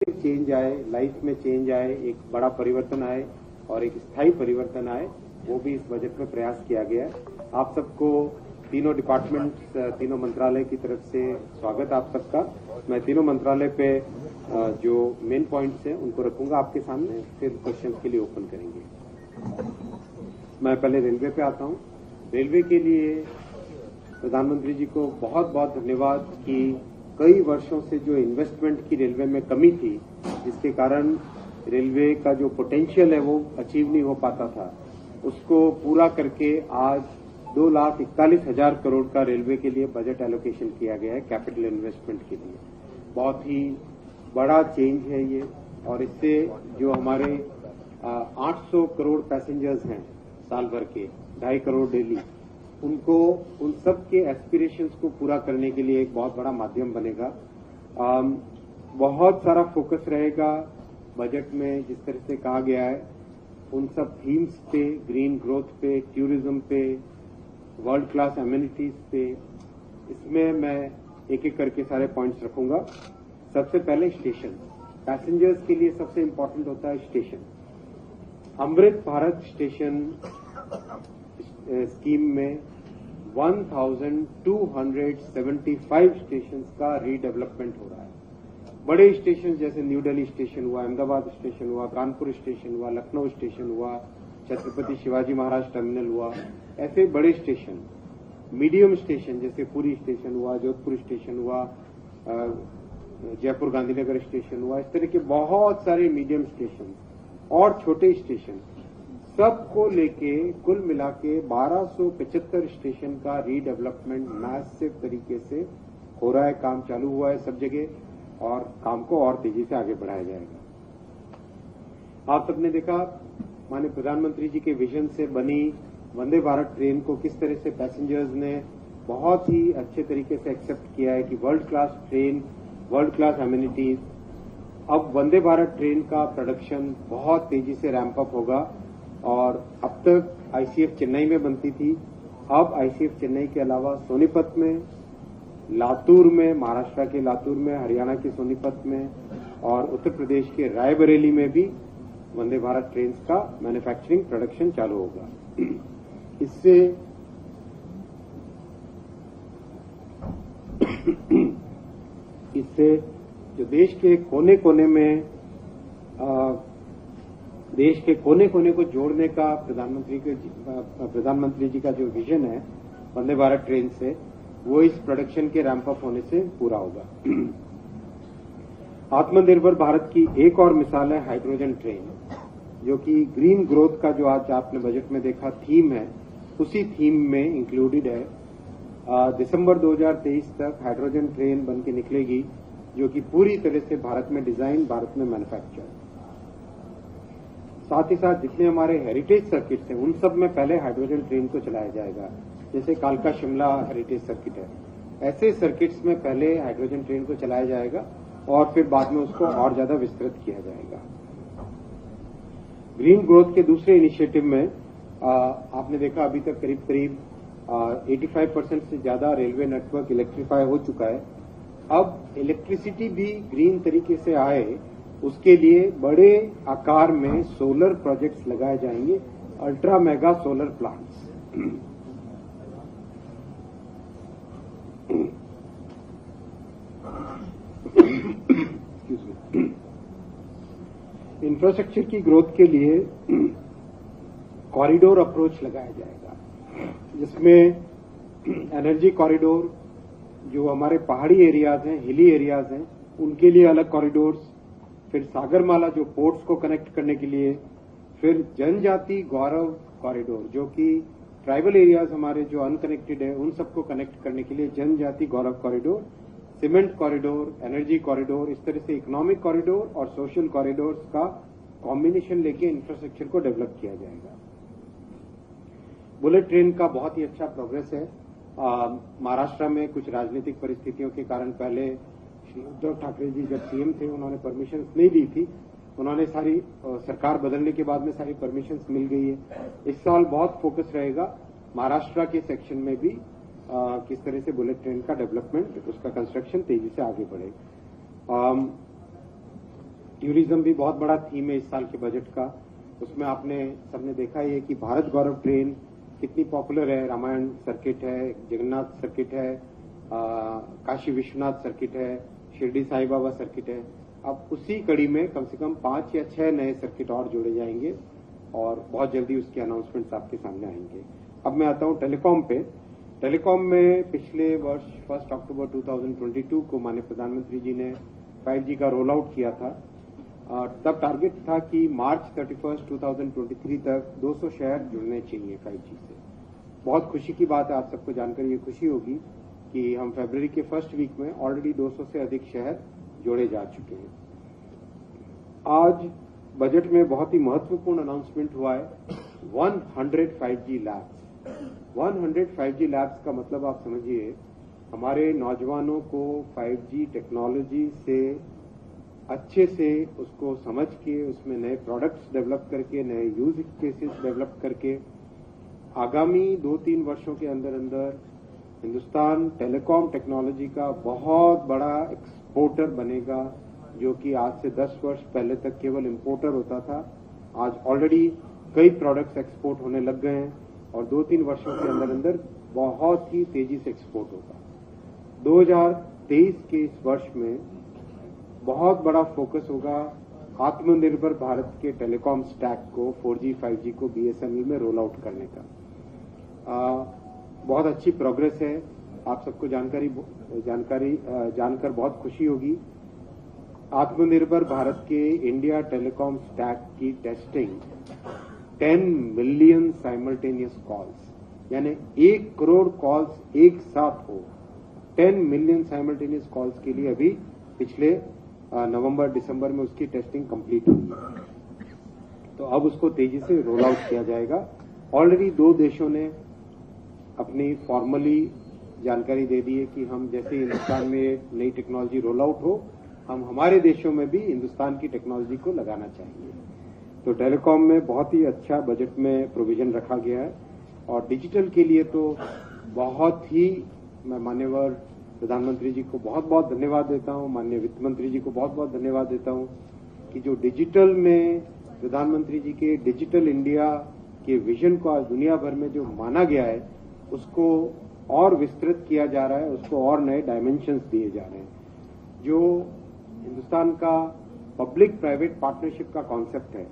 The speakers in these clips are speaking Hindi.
चेंज आए, लाइफ में चेंज आए, एक बड़ा परिवर्तन आए और एक स्थायी परिवर्तन आए, वो भी इस बजट में प्रयास किया गया है। आप सबको तीनों डिपार्टमेंट्स, तीनों मंत्रालय की तरफ से स्वागत आप सबका। मैं तीनों मंत्रालय पे जो मेन पॉइंट्स हैं उनको रखूंगा आपके सामने, फिर क्वेश्चन के लिए ओपन करेंगे। मैं पहले रेलवे पे आता हूं। रेलवे के लिए प्रधानमंत्री जी को बहुत बहुत धन्यवाद कि कई वर्षों से जो इन्वेस्टमेंट की रेलवे में कमी थी, जिसके कारण रेलवे का जो पोटेंशियल है वो अचीव नहीं हो पाता था, उसको पूरा करके आज 2,41,000 करोड़ का रेलवे के लिए बजट एलोकेशन किया गया है कैपिटल इन्वेस्टमेंट के लिए। बहुत ही बड़ा चेंज है ये, और इससे जो हमारे 800 करोड़ पैसेंजर्स हैं साल भर के, 2.5 करोड़ डेली, उनको उन सब के एस्पिरेशंस को पूरा करने के लिए एक बहुत बड़ा माध्यम बनेगा। बहुत सारा फोकस रहेगा बजट में, जिस तरह से कहा गया है उन सब थीम्स पे, ग्रीन ग्रोथ पे, टूरिज्म पे, वर्ल्ड क्लास एमिनिटीज पे। इसमें मैं एक एक करके सारे पॉइंट्स रखूंगा। सबसे पहले स्टेशन, पैसेंजर्स के लिए सबसे इम्पोर्टेंट होता है station. Amrit Bharat station scheme में 1,275 स्टेशन का रीडेवलपमेंट हो रहा है। बड़े स्टेशन जैसे न्यू दिल्ली स्टेशन हुआ, अहमदाबाद स्टेशन हुआ, कानपुर स्टेशन हुआ, लखनऊ स्टेशन हुआ, छत्रपति शिवाजी महाराज टर्मिनल हुआ, ऐसे बड़े स्टेशन। मीडियम स्टेशन जैसे पुरी स्टेशन हुआ, जोधपुर स्टेशन हुआ, जयपुर गांधीनगर स्टेशन हुआ, इस तरह के बहुत सारे मीडियम स्टेशन और छोटे स्टेशन, सबको लेके कुल मिला के 1275 स्टेशन का रीडेवलपमेंट मैसिव तरीके से हो रहा है। काम चालू हुआ है सब जगह और काम को और तेजी से आगे बढ़ाया जाएगा। आप सबने देखा माननीय प्रधानमंत्री जी के विजन से बनी वंदे भारत ट्रेन को किस तरह से पैसेंजर्स ने बहुत ही अच्छे तरीके से एक्सेप्ट किया है कि world class train, world class amenities. अब वंदे भारत ट्रेन का प्रोडक्शन बहुत तेजी से रैंप अप होगा और अब तक आईसीएफ चेन्नई में बनती थी, अब आईसीएफ चेन्नई के अलावा सोनीपत में, लातूर में, महाराष्ट्र के लातूर में, हरियाणा के सोनीपत में और उत्तर प्रदेश के रायबरेली में भी वंदे भारत ट्रेन का मैन्युफैक्चरिंग प्रोडक्शन चालू होगा। इससे जो देश के कोने कोने को जोड़ने का प्रधानमंत्री जी का जो विजन है वंदे भारत ट्रेन से, वो इस प्रोडक्शन के रैंप अप होने से पूरा होगा। आत्मनिर्भर भारत की एक और मिसाल है हाइड्रोजन ट्रेन, जो कि ग्रीन ग्रोथ का जो आज आपने बजट में देखा थीम है, उसी थीम में इंक्लूडेड है। दिसंबर 2023 तक हाइड्रोजन ट्रेन बन के निकलेगी, जो कि पूरी तरह से भारत में डिजाइन, भारत में मैन्युफैक्चर। साथ ही साथ जितने हमारे हेरिटेज सर्किट्स हैं उन सब में पहले हाइड्रोजन ट्रेन को चलाया जाएगा। जैसे कालका शिमला हेरिटेज सर्किट है, ऐसे सर्किट्स में पहले हाइड्रोजन ट्रेन को चलाया जाएगा और फिर बाद में उसको और ज्यादा विस्तृत किया जाएगा। ग्रीन ग्रोथ के दूसरे इनिशिएटिव में आपने देखा अभी तक करीब 85% से ज्यादा रेलवे नेटवर्क इलेक्ट्रीफाई हो चुका है। अब इलेक्ट्रिसिटी भी ग्रीन तरीके से आए, उसके लिए बड़े आकार में सोलर प्रोजेक्ट्स लगाए जाएंगे, ultra mega solar plants. Infrastructure की ग्रोथ के लिए कॉरिडोर अप्रोच लगाया जाएगा, जिसमें एनर्जी कॉरिडोर, जो हमारे पहाड़ी एरियाज हैं, हिली एरियाज हैं, उनके लिए अलग कॉरिडोर्स, फिर सागरमाला जो पोर्ट्स को कनेक्ट करने के लिए, फिर जनजाति गौरव कॉरिडोर, जो कि ट्राइबल एरियाज हमारे जो अनकनेक्टेड है उन सबको कनेक्ट करने के लिए जनजाति गौरव corridor, cement corridor, energy corridor, इस तरह से इकोनॉमिक कॉरिडोर और सोशल कॉरिडोर्स का कॉम्बिनेशन लेके इंफ्रास्ट्रक्चर को डेवलप किया जाएगा। बुलेट ट्रेन का बहुत ही अच्छा प्रोग्रेस है। महाराष्ट्र में कुछ राजनीतिक परिस्थितियों के कारण पहले श्री उद्धव ठाकरे जी जब सीएम थे उन्होंने परमिशन नहीं दी थी, उन्होंने सारी सरकार बदलने के बाद में सारी परमिशन मिल गई है। इस साल बहुत फोकस रहेगा महाराष्ट्र के सेक्शन में भी किस तरह से बुलेट ट्रेन का डेवलपमेंट, उसका कंस्ट्रक्शन तेजी से आगे बढ़े। टूरिज्म भी बहुत बड़ा थीम है इस साल के बजट का। उसमें आपने सबने देखा ही है कि भारत गौरव ट्रेन कितनी पॉपुलर है। रामायण सर्किट है, जगन्नाथ सर्किट है, काशी विश्वनाथ सर्किट है, शिरडी साई बाबा सर्किट है। अब उसी कड़ी में कम से कम 5 या 6 नए सर्किट और जोड़े जाएंगे और बहुत जल्दी उसके अनाउंसमेंट्स आपके सामने आएंगे। अब मैं आता हूं टेलीकॉम पे। टेलीकॉम में पिछले वर्ष 1 अक्टूबर 2022 को माननीय प्रधानमंत्री जी ने 5G का रोल आउट किया था। तब टारगेट था कि मार्च 31, 2023 तक 200 शहर जुड़ने चाहिए 5G से। बहुत खुशी की बात है, आप सबको जानकर ये खुशी होगी कि हम फरवरी के फर्स्ट वीक में ऑलरेडी 200 से अधिक शहर जोड़े जा चुके हैं। आज बजट में बहुत ही महत्वपूर्ण अनाउंसमेंट हुआ है 100 5G लैब्स। 100 5G लैब्स का मतलब आप समझिए, हमारे नौजवानों को 5G टेक्नोलॉजी से अच्छे से उसको समझ के उसमें नए प्रोडक्ट्स डेवलप करके, नए यूज केसेस डेवलप करके आगामी 2-3 वर्षों के अंदर अंदर हिंदुस्तान टेलीकॉम टेक्नोलॉजी का बहुत बड़ा एक्सपोर्टर बनेगा, जो कि आज से 10 वर्ष पहले तक केवल इंपोर्टर होता था। आज ऑलरेडी कई प्रोडक्ट्स एक्सपोर्ट होने लग गए हैं और 2-3 वर्षों के अंदर अंदर बहुत ही तेजी से एक्सपोर्ट होगा। 2023 के इस वर्ष में बहुत बड़ा फोकस होगा आत्मनिर्भर भारत के टेलीकॉम स्टैक को 4G 5G को BSNL में रोल आउट करने का। बहुत अच्छी प्रोग्रेस है। आप सबको जानकर बहुत खुशी होगी। आत्मनिर्भर भारत के इंडिया टेलीकॉम स्टैक की टेस्टिंग 10 मिलियन साइमल्टेनियस कॉल्स, यानी 1 करोड़ कॉल्स एक साथ हो, 10 मिलियन साइमल्टेनियस कॉल्स के लिए अभी पिछले नवंबर दिसंबर में उसकी टेस्टिंग कंप्लीट हुई है। तो अब उसको तेजी से रोल आउट किया जाएगा। ऑलरेडी 2 देशों ने अपनी फॉर्मली जानकारी दे दी है कि हम जैसे हिंदुस्तान में नई टेक्नोलॉजी रोल आउट हो, हम हमारे देशों में भी हिंदुस्तान की टेक्नोलॉजी को लगाना चाहिए। तो टेलीकॉम में बहुत ही अच्छा बजट में प्रोविजन रखा गया है। और डिजिटल के लिए तो बहुत ही मैं मान्यवर प्रधानमंत्री जी को बहुत बहुत धन्यवाद देता हूं, माननीय वित्त मंत्री जी को बहुत बहुत धन्यवाद देता हूं कि जो डिजिटल में प्रधानमंत्री जी के डिजिटल इंडिया के विजन को आज दुनिया भर में जो माना गया है, उसको और विस्तृत किया जा रहा है, उसको और नए डायमेंशंस दिए जा रहे हैं। जो हिंदुस्तान का पब्लिक प्राइवेट पार्टनरशिप का कॉन्सेप्ट है,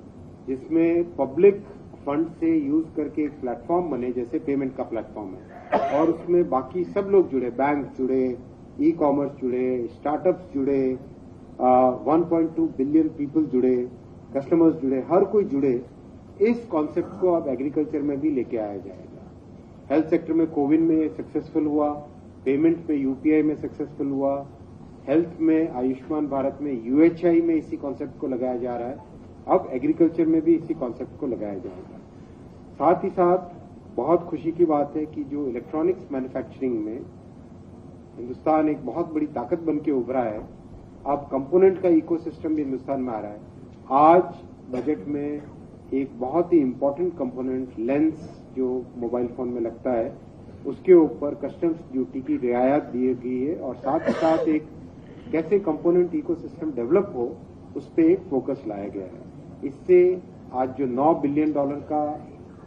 जिसमें पब्लिक फंड से यूज करके एक प्लेटफॉर्म बने, जैसे पेमेंट का प्लेटफॉर्म है, और उसमें बाकी सब लोग जुड़े, बैंक जुड़े, ई कॉमर्स जुड़े, स्टार्टअप्स जुड़े, 1.2 बिलियन पीपल जुड़े, कस्टमर्स जुड़े, हर कोई जुड़े। इस कॉन्सेप्ट को अब एग्रीकल्चर में भी लेके आया जाएगा। हेल्थ सेक्टर में कोविन में सक्सेसफुल हुआ, पेमेंट में यूपीआई में सक्सेसफुल हुआ, हेल्थ में आयुष्मान भारत में यूएचआई में इसी कॉन्सेप्ट को लगाया जा रहा है। अब एग्रीकल्चर में भी इसी कॉन्सेप्ट को लगाया जाएगा। साथ ही साथ बहुत खुशी की बात है कि जो इलेक्ट्रॉनिक्स मैन्युफैक्चरिंग में हिंदुस्तान एक बहुत बड़ी ताकत बन के उभरा है। अब कंपोनेंट का इकोसिस्टम भी हिंदुस्तान में आ रहा है। आज बजट में एक बहुत ही इंपॉर्टेंट कंपोनेंट लेंस जो मोबाइल फोन में लगता है, उसके ऊपर कस्टम्स ड्यूटी की रियायत दी गई है और साथ ही साथ एक कैसे कंपोनेंट इकोसिस्टम डेवलप हो, उस पर एक फोकस लाया गया है। इससे आज जो $9 बिलियन का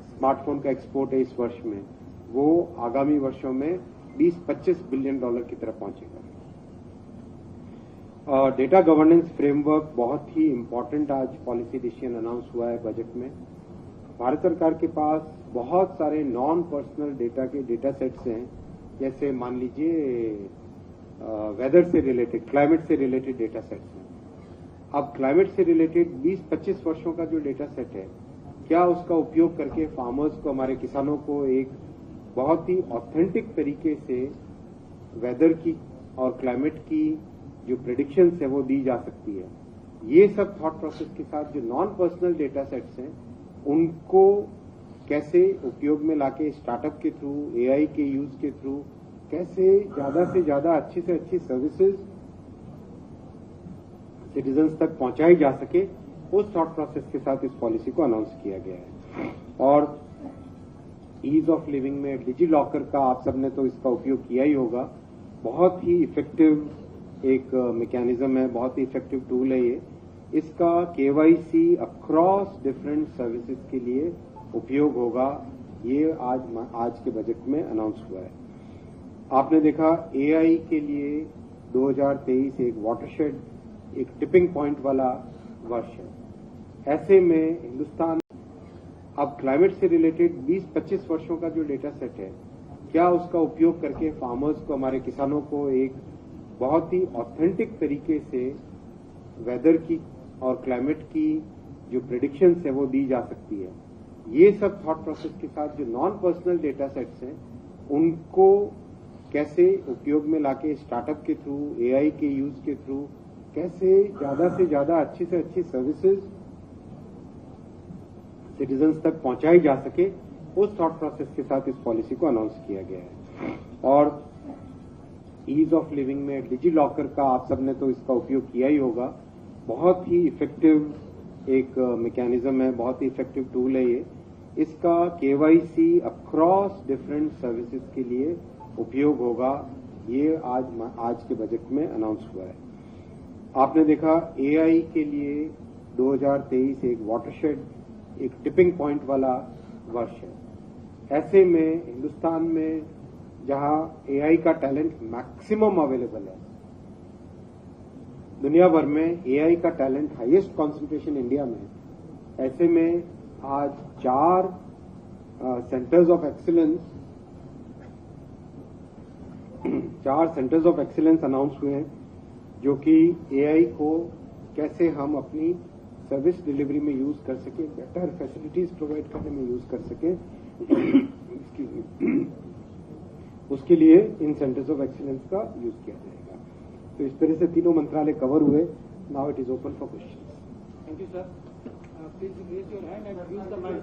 स्मार्टफोन का एक्सपोर्ट है इस वर्ष में, वो आगामी वर्षों में 20-25 बिलियन डॉलर की तरफ पहुंचेगा। डेटा गवर्नेंस फ्रेमवर्क बहुत ही इंपॉर्टेंट आज पॉलिसी डिसीजन अनाउंस हुआ है बजट में। भारत सरकार के पास बहुत सारे नॉन पर्सनल डेटा के डेटा सेट्स हैं, जैसे मान लीजिए वेदर से रिलेटेड, क्लाइमेट से रिलेटेड डेटा सेट्स हैं। अब क्लाइमेट से रिलेटेड 20-25 वर्षों का जो डेटा सेट है, क्या उसका उपयोग करके फार्मर्स को, हमारे किसानों को एक बहुत ही ऑथेंटिक तरीके से वेदर की और क्लाइमेट की जो प्रेडिक्शंस है वो दी जा सकती है। ये सब थॉट प्रोसेस के साथ जो नॉन पर्सनल डेटा सेट्स हैं, उनको कैसे उपयोग में लाके स्टार्टअप के थ्रू, एआई के यूज के थ्रू कैसे ज्यादा से ज्यादा अच्छी से अच्छी सर्विसेज सिटीजन्स तक पहुंचाई जा सके, उस थॉट प्रोसेस के साथ इस पॉलिसी को अनाउंस किया गया है। और ईज ऑफ लिविंग में डिजी लॉकर का आप सबने तो इसका उपयोग किया ही होगा। बहुत ही इफेक्टिव एक मैकेनिज्म है, बहुत ही इफेक्टिव टूल है ये। इसका KYC अक्रॉस डिफरेंट सर्विसेज के लिए उपयोग होगा। ये आज के बजट में अनाउंस हुआ है। आपने देखा AI के लिए 2023 एक वाटरशेड, एक टिपिंग पॉइंट वाला वर्ष है। ऐसे में हिंदुस्तान अब क्लाइमेट से रिलेटेड 20-25 वर्षों का जो डेटा सेट है, क्या उसका उपयोग करके फार्मर्स को, हमारे किसानों को एक बहुत ही ऑथेंटिक तरीके से वेदर की और क्लाइमेट की जो प्रेडिक्शंस है वो दी जा सकती है। ये सब थॉट प्रोसेस के साथ जो नॉन पर्सनल डेटा सेट्स हैं उनको कैसे उपयोग में लाके स्टार्टअप के थ्रू, AI के यूज के थ्रू कैसे ज्यादा से ज्यादा अच्छी से अच्छी सर्विसेज सिटीजन्स तक पहुंचाई जा सके, उस थॉट प्रोसेस के साथ इस पॉलिसी को अनाउंस किया गया है। और ईज ऑफ लिविंग में डिजी लॉकर का आप सबने तो इसका उपयोग किया ही होगा। बहुत ही इफेक्टिव एक मैकेनिज्म है, बहुत ही इफेक्टिव टूल है ये। इसका KYC अक्रॉस डिफरेंट सर्विसेज के लिए उपयोग होगा। ये आज के बजट में अनाउंस हुआ है। आपने देखा AI के लिए 2023 एक वाटरशेड, एक टिपिंग पॉइंट वाला वर्ष है। ऐसे में हिंदुस्तान में जहां AI का टैलेंट मैक्सिमम अवेलेबल है, दुनिया भर में AI का टैलेंट हाईएस्ट कॉन्सेंट्रेशन इंडिया में, ऐसे में आज 4 सेंटर्स ऑफ एक्सीलेंस अनाउंस हुए हैं, जो कि AI को कैसे हम अपनी सर्विस डिलीवरी में यूज कर सके, बेटर फैसिलिटीज प्रोवाइड करने में यूज कर सके, उसके लिए इन सेंटर्स ऑफ एक्सीलेंस का यूज किया जाएगा। तो इस तरह से तीनों मंत्रालय कवर हुए। Now it is open for questions. Thank you sir. Please raise your hand and use the mic.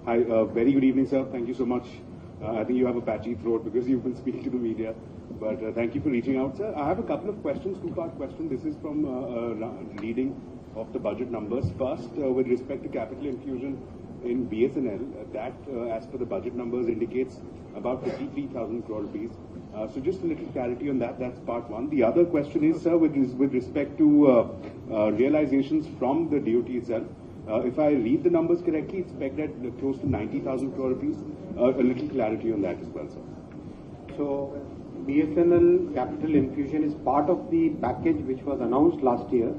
Hi, very good evening, sir. Thank you so much. I think you have a patchy throat because you've been speaking to the media, but thank you for reaching out, sir. I have a couple of questions, two-part question. This is from reading of the budget numbers. First, with respect to capital infusion in BSNL, that as per the budget numbers indicates about 53,000 crore rupees. So just a little clarity on that. That's part one. The other question is, sir, with respect to realizations from the DOT itself. If I read the numbers correctly, it's pegged at close to 90,000 crore rupees. A little clarity on that as well, sir. So, BSNL capital infusion is part of the package which was announced last year.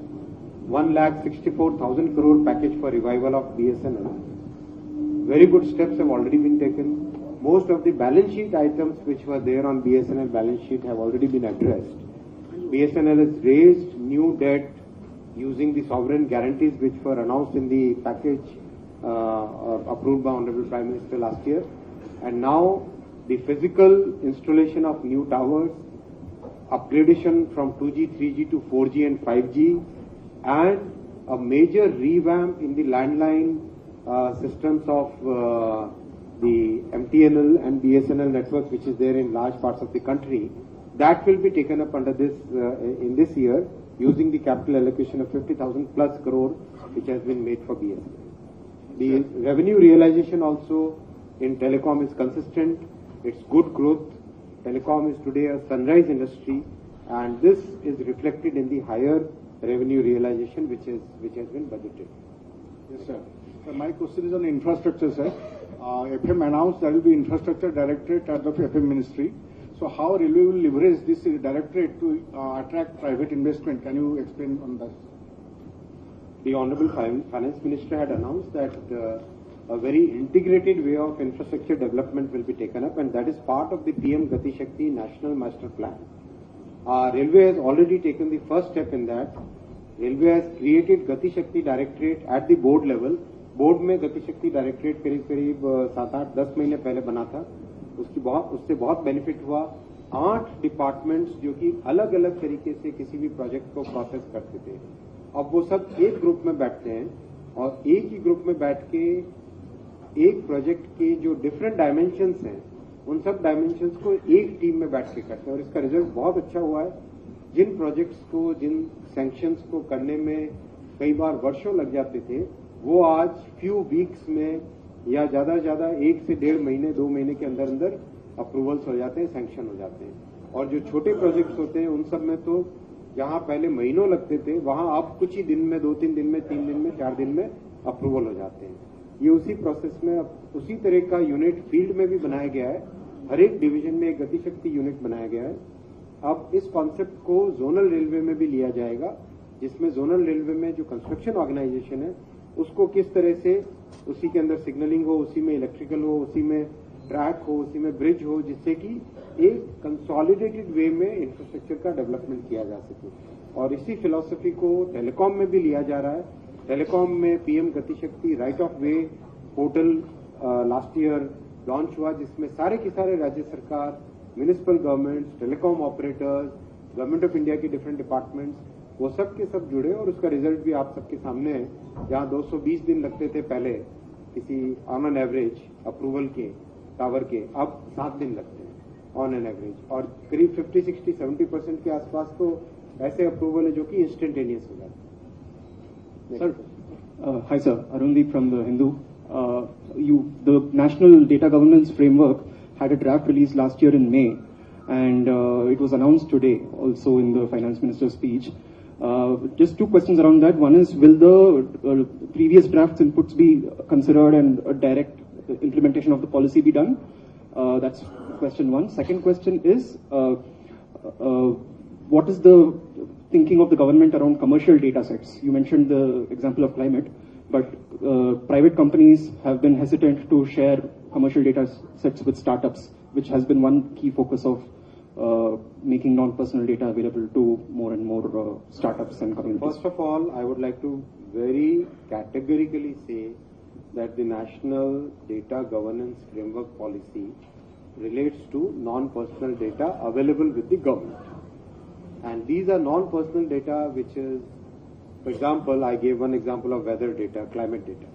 1,64,000 crore package for revival of BSNL. Very good steps have already been taken. Most of the balance sheet items which were there on BSNL balance sheet have already been addressed. BSNL has raised new debt using the sovereign guarantees which were announced in the package approved by Honorable Prime Minister last year. And now the physical installation of new towers, upgradation from 2G, 3G to 4G and 5G, and a major revamp in the landline systems of the MTNL and BSNL networks which is there in large parts of the country, that will be taken up under this in this year, using the capital allocation of 50,000 plus crore which has been made for BSNL. The revenue realization also in telecom is consistent. It's good growth. Telecom is today a sunrise industry, and this is reflected in the higher revenue realization which has been budgeted. Yes, sir. So my question is on infrastructure, sir. FM announced there will be infrastructure directorate at the FM ministry. So how Railway will leverage this directorate to attract private investment? Can you explain on that? The Honorable Finance Minister had announced that a very integrated way of infrastructure development will be taken up, and that is part of the PM Gati Shakti National Master Plan. Railway has already taken the first step in that. Railway has created Gati Shakti Directorate at the board level. Board में गति शक्ति डायरेक्टरेट करीब 7-8-10 महीने पहले बना था। उससे बहुत बेनिफिट हुआ। 8 डिपार्टमेंट्स जो कि अलग अलग तरीके से किसी भी प्रोजेक्ट को प्रोसेस करते थे, अब वो सब एक ग्रुप में बैठते हैं और एक ही ग्रुप में बैठ के एक प्रोजेक्ट के जो डिफरेंट डायमेंशंस हैं उन सब डायमेंशंस को एक टीम में बैठ के करते हैं, और इसका रिजल्ट बहुत अच्छा हुआ है। जिन प्रोजेक्ट्स को, जिन सैंक्शंस को करने में कई बार वर्षों लग जाते थे, वो आज फ्यू वीक्स में या ज्यादा से ज्यादा 1 से 1.5 महीने 2 महीने के अंदर अंदर अप्रूवल्स हो जाते हैं, सैंक्शन हो जाते हैं। और जो छोटे प्रोजेक्ट्स होते हैं उन सब में तो जहां पहले महीनों लगते थे वहां अब कुछ ही दिन में, 2-3 दिन में, 3 दिन में, 4 दिन में अप्रूवल हो जाते हैं। ये उसी प्रोसेस में अब उसी तरह का यूनिट फील्ड में भी बनाया गया है। हर एक डिवीजन में एक गतिशक्ति यूनिट बनाया गया है। अब इस कॉन्सेप्ट को जोनल रेलवे में भी लिया जाएगा, जिसमें जोनल रेलवे में जो कंस्ट्रक्शन ऑर्गेनाइजेशन है उसको किस तरह से उसी के अंदर सिग्नलिंग हो, उसी में इलेक्ट्रिकल हो, उसी में ट्रैक हो, उसी में ब्रिज हो, जिससे कि एक कंसोलिडेटेड वे में इंफ्रास्ट्रक्चर का डेवलपमेंट किया जा सके। और इसी फिलॉसफी को टेलीकॉम में भी लिया जा रहा है। टेलीकॉम में PM Gatishakti right of way portal last year launch हुआ, जिसमें सारे के सारे राज्य सरकार, municipal governments, telecom operators, government of India के डिफरेंट डिपार्टमेंट्स, वो सब के सब जुड़े और उसका रिजल्ट भी आप सबके सामने है। जहां 220 दिन लगते थे पहले किसी ऑन एन एवरेज अप्रूवल के टावर के, अब 7 दिन लगते हैं ऑन एन एवरेज। और करीब 50, 60, 70% के आसपास तो ऐसे अप्रूवल है जो कि इंस्टेंटेनियस हो जाते हैं। Sir, hi sir, Arundeep from the Hindu. The National Data Governance Framework had a draft release last year in May, and it was announced today also in the Finance Minister's speech. Just 2 questions around that. One is, will the previous draft's inputs be considered and a direct implementation of the policy be done? That's question 1. Second question is, what is the thinking of the government around commercial data sets? You mentioned the example of climate, but private companies have been hesitant to share commercial data sets with startups, which has been one key focus of making non-personal data available to more and more startups and communities. First of all, I would like to very categorically say that the National Data Governance Framework Policy relates to non-personal data available with the government. And these are non-personal data which is, for example, I gave one example of weather data, climate data.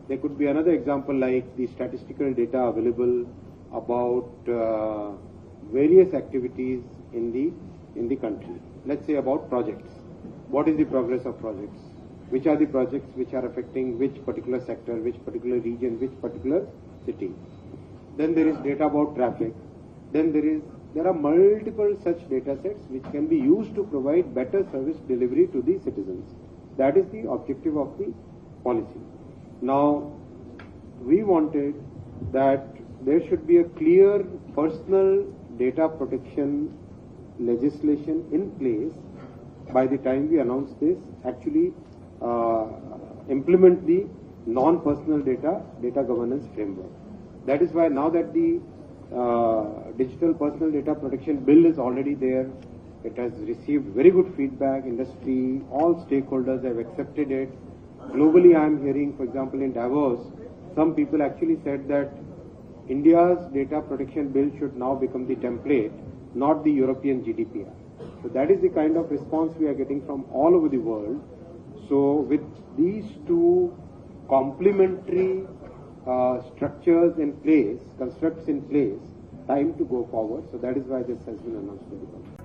There could be another example like the statistical data available about various activities in the country. Let's say about projects. What is the progress of projects? Which are the projects which are affecting which particular sector, which particular region, which particular city? Then there is data about traffic. Then there are multiple such data sets which can be used to provide better service delivery to the citizens. That is the objective of the policy. Now, we wanted that there should be a clear personal data protection legislation in place by the time we announce this, actually implement the non-personal data governance framework. That is why now that the Digital Personal Data Protection Bill is already there, it has received very good feedback. Industry, all stakeholders have accepted it. Globally, I am hearing, for example, in Davos, some people actually said that India's data protection bill should now become the template, not the European GDPR. So that is the kind of response we are getting from all over the world. So with these 2 complementary structures in place, constructs in place, time to go forward. So that is why this has been announced to the government.